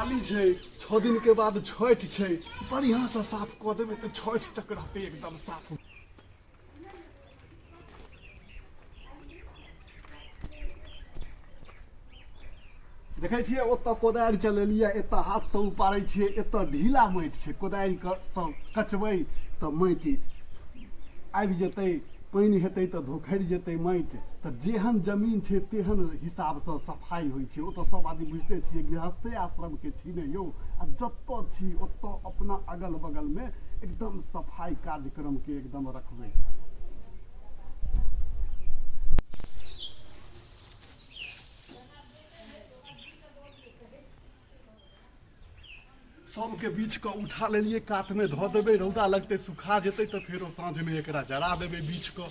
दिवाली छै 6 दिन के बाद छठ छै बढ़िया से साफ कऽ देबै तऽ छठ तक रहतै एकदम साफ। देखै छियै ओतऽ कोदारि चलेलियै, एतऽ हाथ से उपाड़ै छियै, एतऽ ढीला माटि छै, कोदारि से कचबै तऽ माटि आबि जेतै, पानि हेतै तऽ धोखरि जेतै माटि। तऽ जेहन जमीन छै तेहन हिसाबसँ सफाइ होइ छै। ओतऽ सब आदमी बुझिते छियै गृहस्थे आश्रमके छी ने यौ, आ जतऽ छी ओतऽ अपना अगल बगलमे एकदम सफाइ कार्यक्रमके एकदम रखबै। सबके बीछ कऽ उठा लेलियै, कातमे धऽ देबै, रौदा लगतै सुखा जेतै तऽ फेरो साँझमे एकरा जरा देबै बीछ कऽ।